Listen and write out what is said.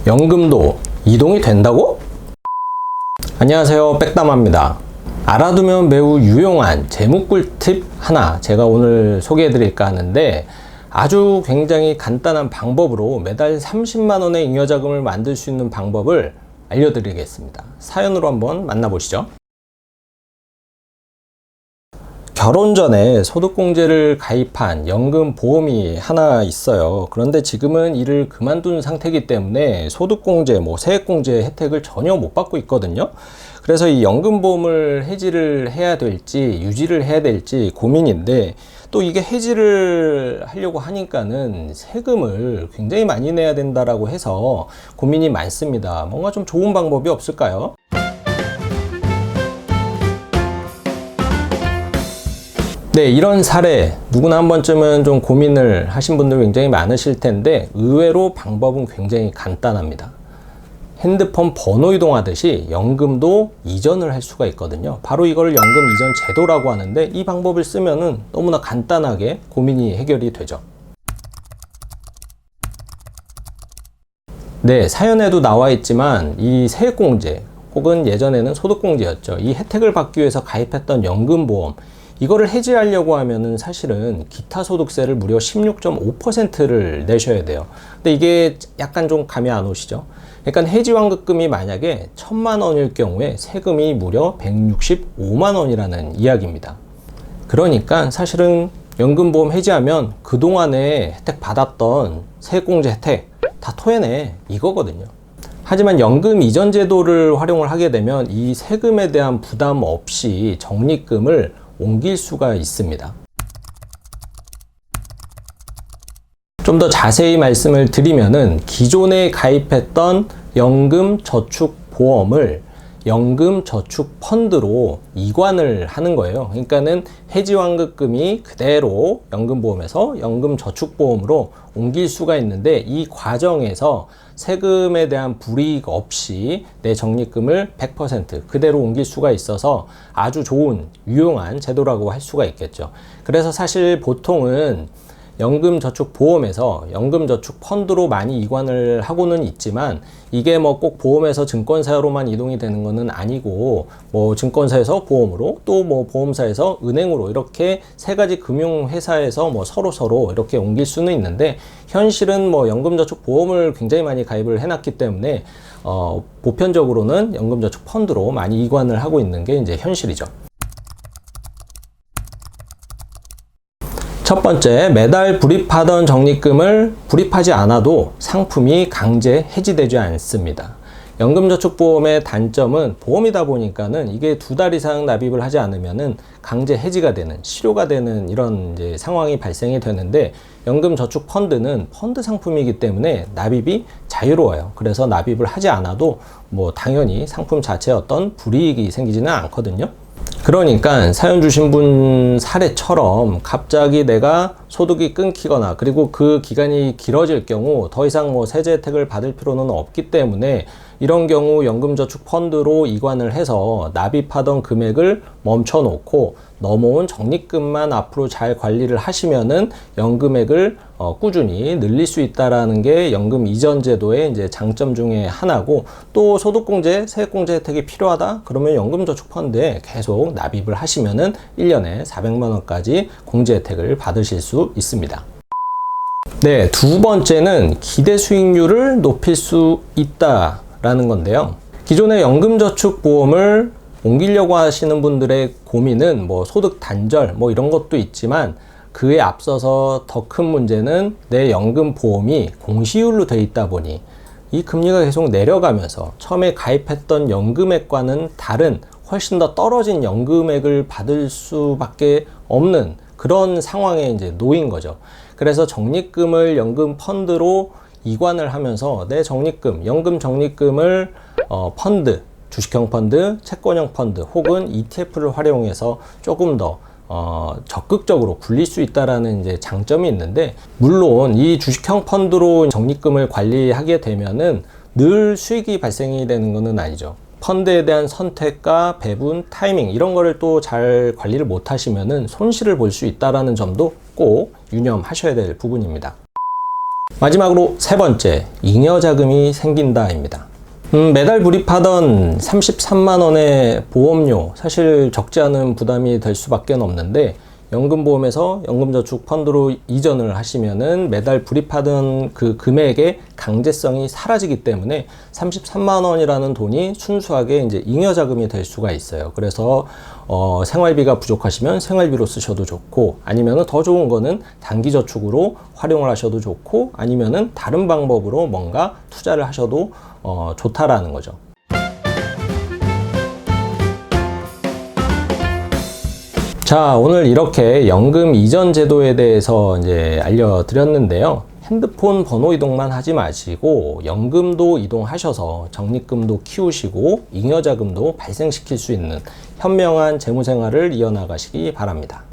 연금도 이동이 된다고? 안녕하세요, 백담화입니다. 알아두면 매우 유용한 재무 꿀팁 하나 제가 오늘 소개해 드릴까 하는데, 아주 굉장히 간단한 방법으로 매달 30만원의 잉여자금을 만들 수 있는 방법을 알려드리겠습니다. 사연으로 한번 만나보시죠. 결혼 전에 소득공제를 가입한 연금보험이 하나 있어요. 그런데 지금은 이를 그만둔 상태이기 때문에 소득공제, 세액공제 혜택을 전혀 못 받고 있거든요. 그래서 이 연금보험을 해지를 해야 될지 유지를 해야 될지 고민인데, 또 이게 해지를 하려고 하니까는 세금을 굉장히 많이 내야 된다라고 해서 고민이 많습니다. 뭔가 좀 좋은 방법이 없을까요? 네, 이런 사례 누구나 한 번쯤은 좀 고민을 하신 분들 굉장히 많으실 텐데, 의외로 방법은 굉장히 간단합니다. 핸드폰 번호 이동하듯이 연금도 이전을 할 수가 있거든요. 바로 이걸 연금 이전 제도라고 하는데, 이 방법을 쓰면은 너무나 간단하게 고민이 해결이 되죠. 네, 사연에도 나와 있지만 이 세액공제 혹은 예전에는 소득공제였죠. 이 혜택을 받기 위해서 가입했던 연금보험, 이거를 해지하려고 하면은 사실은 기타 소득세를 무려 16.5%를 내셔야 돼요. 근데 이게 약간 좀 감이 안 오시죠? 그러니까 해지환급금이 만약에 1,000만 원일 경우에 세금이 무려 165만 원이라는 이야기입니다. 그러니까 사실은 연금보험 해지하면 그동안에 혜택 받았던 세액공제 혜택 다 토해내, 이거거든요. 하지만 연금 이전 제도를 활용을 하게 되면 이 세금에 대한 부담 없이 적립금을 옮길 수가 있습니다. 좀 더 자세히 말씀을 드리면은, 기존에 가입했던 연금저축보험을 연금저축펀드로 이관을 하는 거예요. 그러니까는 해지환급금이 그대로 연금보험에서 연금저축보험으로 옮길 수가 있는데, 이 과정에서 세금에 대한 불이익 없이 내 적립금을 100% 그대로 옮길 수가 있어서 아주 좋은 유용한 제도라고 할 수가 있겠죠. 그래서 사실 보통은 연금저축보험에서 연금저축펀드로 많이 이관을 하고는 있지만, 이게 꼭 보험에서 증권사로만 이동이 되는 것은 아니고, 증권사에서 보험으로, 또 보험사에서 은행으로, 이렇게 세 가지 금융회사에서 서로 이렇게 옮길 수는 있는데, 현실은 연금저축보험을 굉장히 많이 가입을 해놨기 때문에 보편적으로는 연금저축펀드로 많이 이관을 하고 있는 게 이제 현실이죠. 첫 번째, 매달 불입하던 적립금을 불입하지 않아도 상품이 강제 해지되지 않습니다. 연금저축보험의 단점은 보험이다 보니까는 이게 2달 이상 납입을 하지 않으면은 강제 해지가 되는, 실효가 되는 이런 이제 상황이 발생이 되는데, 연금저축펀드는 펀드 상품이기 때문에 납입이 자유로워요. 그래서 납입을 하지 않아도 당연히 상품 자체에 어떤 불이익이 생기지는 않거든요. 그러니까 사연 주신 분 사례처럼 갑자기 내가 소득이 끊기거나, 그리고 그 기간이 길어질 경우 더 이상 세제 혜택을 받을 필요는 없기 때문에, 이런 경우 연금저축펀드로 이관을 해서 납입하던 금액을 멈춰 놓고 넘어온 적립금만 앞으로 잘 관리를 하시면은 연금액을 꾸준히 늘릴 수 있다라는 게 연금 이전 제도의 이제 장점 중에 하나고, 또 소득공제, 세액공제 혜택이 필요하다 그러면 연금저축펀드에 계속 납입을 하시면은 1년에 400만 원까지 공제 혜택을 받으실 수 있습니다. 네, 두 번째는 기대 수익률을 높일 수 있다라는 건데요. 기존의 연금저축보험을 옮기려고 하시는 분들의 고민은 소득 단절 이런 것도 있지만, 그에 앞서서 더 큰 문제는 내 연금보험이 공시율로 되어 있다 보니 이 금리가 계속 내려가면서 처음에 가입했던 연금액과는 다른 훨씬 더 떨어진 연금액을 받을 수밖에 없는 그런 상황에 이제 놓인 거죠. 그래서 적립금을 연금 펀드로 이관을 하면서 내 적립금, 연금 적립금을 펀드, 주식형 펀드, 채권형 펀드 혹은 ETF를 활용해서 조금 더 적극적으로 굴릴 수 있다라는 이제 장점이 있는데, 물론 이 주식형 펀드로 적립금을 관리하게 되면은 늘 수익이 발생이 되는 것은 아니죠. 펀드에 대한 선택과 배분, 타이밍 이런 거를 또 잘 관리를 못 하시면은 손실을 볼 수 있다라는 점도 꼭 유념하셔야 될 부분입니다. 마지막으로 세 번째, 잉여자금이 생긴다입니다. 매달 불입하던 33만 원의 보험료, 사실 적지 않은 부담이 될 수밖에 없는데 연금보험에서 연금저축펀드로 이전을 하시면은 매달 불입하던 그 금액의 강제성이 사라지기 때문에 33만 원이라는 돈이 순수하게 이제 잉여자금이 될 수가 있어요. 그래서 생활비가 부족하시면 생활비로 쓰셔도 좋고, 아니면은 더 좋은 거는 단기저축으로 활용을 하셔도 좋고, 아니면은 다른 방법으로 뭔가 투자를 하셔도 좋다라는 거죠. 자, 오늘 이렇게 연금 이전 제도에 대해서 이제 알려드렸는데요. 핸드폰 번호 이동만 하지 마시고 연금도 이동하셔서 적립금도 키우시고 잉여자금도 발생시킬 수 있는 현명한 재무생활을 이어나가시기 바랍니다.